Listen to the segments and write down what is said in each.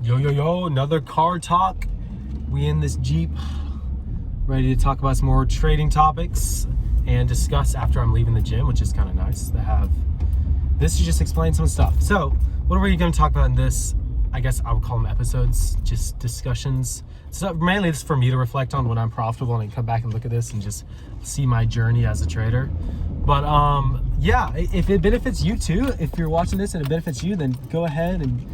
Yo, another car talk. We in this Jeep, ready to talk about some more trading topics and discuss after I'm leaving the gym, which is kind of nice to have this to just explain some stuff. So, what are we going to talk about in this? I guess I would call them episodes, just discussions. So mainly it's for me to reflect on when I'm profitable and I can come back and look at this and just see my journey as a trader. But yeah, if it benefits you too, if you're watching this and it benefits you, then go ahead and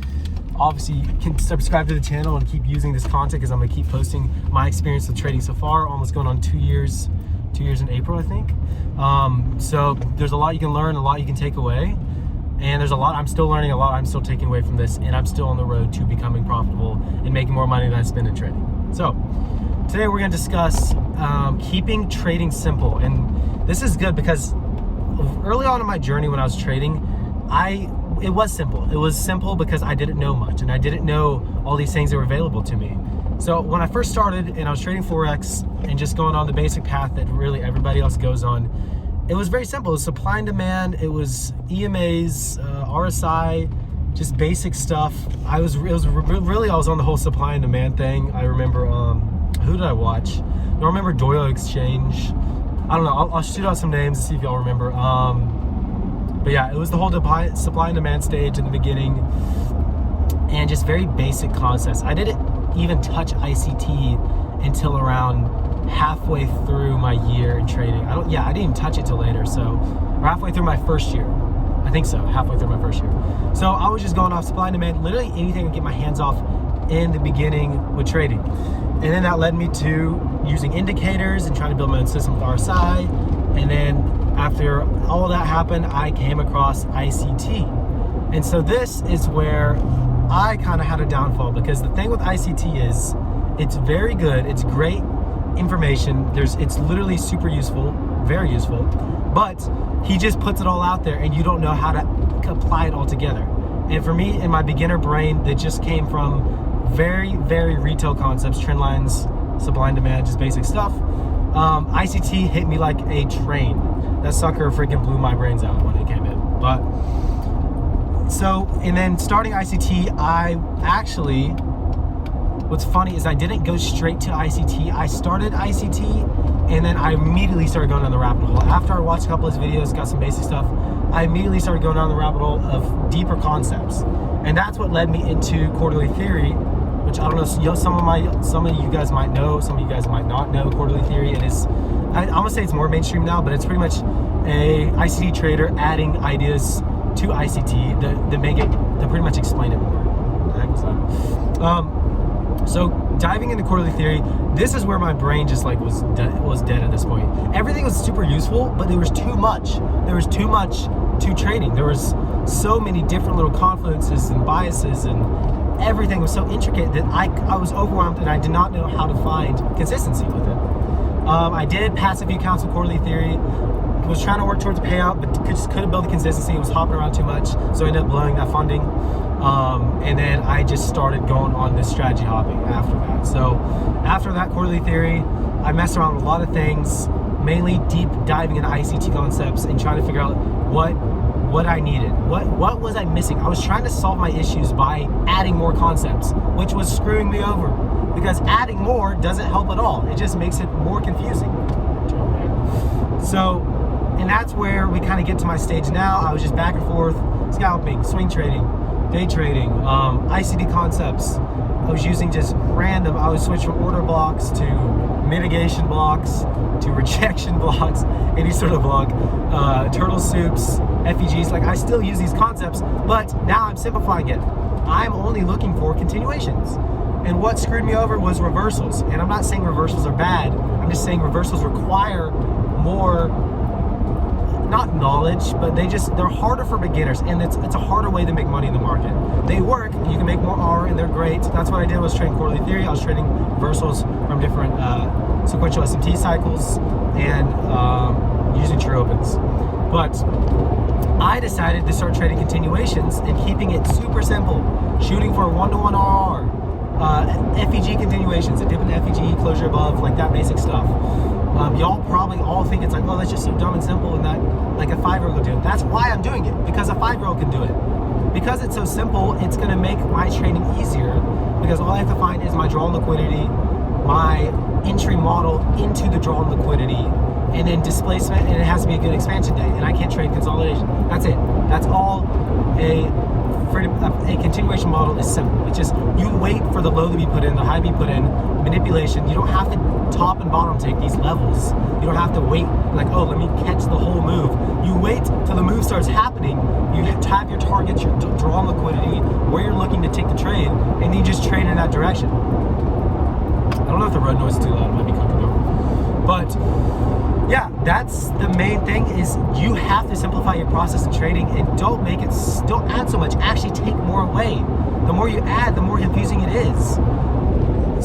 obviously you can subscribe to the channel and keep using this content because I'm gonna keep posting my experience with trading so far, almost going on 2 years in April, I think. So there's a lot you can learn, a lot you can take away. And there's a lot, I'm still learning a lot, I'm still taking away from this, and I'm still on the road to becoming profitable and making more money than I spend in trading. So today we're gonna discuss keeping trading simple. And this is good because early on in my journey when I was trading, it was simple. It was simple because I didn't know much and I didn't know all these things that were available to me. So when I first started and I was trading Forex and just going on the basic path that really everybody else goes on, it was very simple. It was supply and demand. It was EMAs, RSI, just basic stuff. I was on the whole supply and demand thing. I remember, who did I watch? I remember Doyle Exchange. I don't know. I'll shoot out some names and see if y'all remember. But yeah, it was the whole supply and demand stage in the beginning, and just very basic concepts. I didn't even touch ICT until around halfway through my year in trading. I didn't even touch it till later. So, or halfway through my first year. I think so, halfway through my first year. So I was just going off supply and demand, literally anything to get my hands off in the beginning with trading. And then that led me to using indicators and trying to build my own system with RSI. And then after all that happened, I came across ICT. And so this is where I kind of had a downfall, because the thing with ICT is it's very good, it's great information, it's literally super useful, very useful, but he just puts it all out there and you don't know how to apply it all together. And for me, in my beginner brain, that just came from very retail concepts, trend lines, supply and demand, just basic stuff. ICT hit me like a train. That sucker freaking blew my brains out when it came in. But so, and then starting ICT, what's funny is I didn't go straight to ICT. I started ICT and then I immediately started going down the rabbit hole. After I watched a couple of his videos, got some basic stuff, I immediately started going down the rabbit hole of deeper concepts. And that's what led me into quarterly theory, which I don't know, some of you guys might know, some of you guys might not know quarterly theory. It is, I'm gonna say it's more mainstream now, but it's pretty much a ICT trader adding ideas to ICT that pretty much explain it more. What the heck was that? So diving into quarterly theory, this is where my brain just like was dead at this point. Everything was super useful, but there was too much. There was too much to trading. There was so many different little confluences and biases, and everything was so intricate that I was overwhelmed and I did not know how to find consistency with it. I did passive view counts with quarterly theory. Was trying to work towards a payout, but just couldn't build the consistency. It was hopping around too much, so I ended up blowing that funding. And then I just started going on this strategy hopping after that. So after that quarterly theory, I messed around with a lot of things, mainly deep diving into ICT concepts and trying to figure out what I needed. What was I missing? I was trying to solve my issues by adding more concepts, which was screwing me over, because adding more doesn't help at all. It just makes it more confusing. So, and that's where we kind of get to my stage now. I was just back and forth, scalping, swing trading, day trading, ICT concepts. I was using just random, I would switch from order blocks to mitigation blocks to rejection blocks, any sort of block, turtle soups, FEGs. Like, I still use these concepts, but now I'm simplifying it. I'm only looking for continuations. And what screwed me over was reversals. And I'm not saying reversals are bad. I'm just saying reversals require more, not knowledge, but they're harder for beginners, and it's a harder way to make money in the market. They work, you can make more R, and they're great. That's what I did, was trading quarterly theory. I was trading reversals from different sequential SMT cycles and using true opens. But I decided to start trading continuations and keeping it super simple, shooting for 1-to-1 RR, FEG continuations, a dip in FEG, closure above, like that basic stuff. Y'all probably all think it's like, oh, that's just so dumb and simple, and that like a 5-year-old could do it. That's why I'm doing it, because a 5-year-old can do it. Because it's so simple, it's gonna make my training easier, because all I have to find is my draw and liquidity, my entry model into the draw and liquidity, and then displacement, and it has to be a good expansion day, and I can't trade consolidation. That's it. That's all a continuation model is simple. It's just you wait for the low to be put in, the high to be put in, manipulation. You don't have to top and bottom take these levels. You don't have to wait like, oh, let me catch the whole move. You wait till the move starts happening. You have your targets, your draw and liquidity, where you're looking to take the trade, and you just trade in that direction. I don't know if the road noise is too loud. It might be coming though. But yeah, that's the main thing, is you have to simplify your process in trading, and don't add so much. Actually take more away. The more you add, the more confusing it is.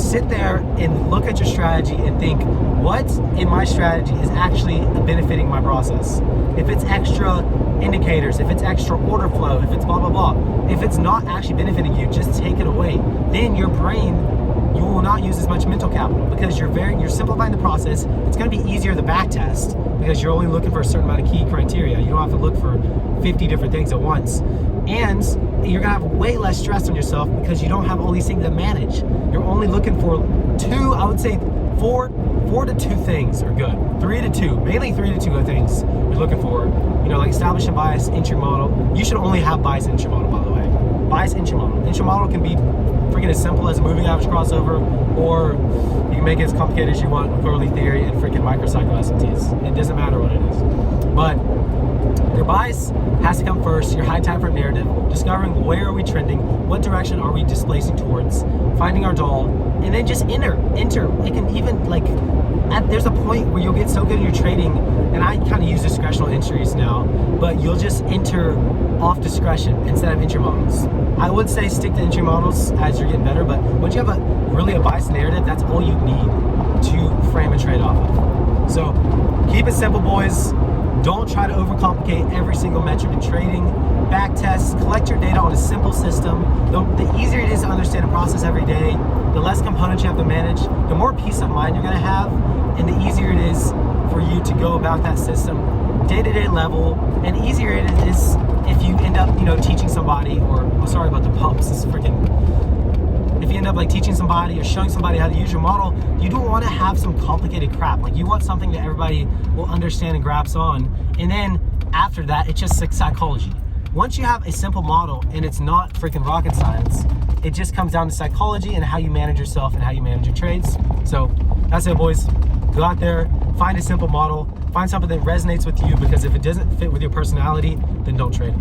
Sit there and look at your strategy and think, what in my strategy is actually benefiting my process? If it's extra indicators, if it's extra order flow, if it's blah, blah, blah. If it's not actually benefiting you, just take it away. Then your brain, you will not use as much mental capital, because you're simplifying the process. It's going to be easier to back test because you're only looking for a certain amount of key criteria. You don't have to look for 50 different things at once. And you're going to have way less stress on yourself because you don't have all these things to manage. You're only looking for I would say 4 to 2 things are good. 3 to 2, mainly 3 to 2 things you're looking for. Like establish a bias entry model. You should only have bias entry model, by the way. Bias entry model. Entry model can be freaking as simple as a moving average crossover, or you can make it as complicated as you want with early theory and freaking microcycle SMTs. It doesn't matter what it is. But your bias has to come first, your high time frame narrative, discovering where are we trending, what direction are we displacing towards, finding our doll, and then just enter. It can even there's a point where you'll get so good in your trading, and I kind of use discretional entries now, but you'll just enter off discretion instead of entry models. I would say stick to entry models as you're getting better, but once you have a biased narrative, that's all you need to frame a trade off of. So keep it simple, boys. Don't try to overcomplicate every single metric in trading. Back test, collect your data on a simple system. The easier it is to understand a process every day, the less components you have to manage, the more peace of mind you're going to have, and the easier it is for you to go about that system day-to-day level, and easier it is if you end up, teaching somebody, or sorry about the pumps, this is freaking. If you end up teaching somebody or showing somebody how to use your model, you don't want to have some complicated crap. You want something that everybody will understand and grasp on. And then after that, it's just psychology. Once you have a simple model and it's not freaking rocket science, it just comes down to psychology and how you manage yourself and how you manage your trades. So that's it, boys. Go out there, find a simple model, find something that resonates with you, because if it doesn't fit with your personality, then don't trade.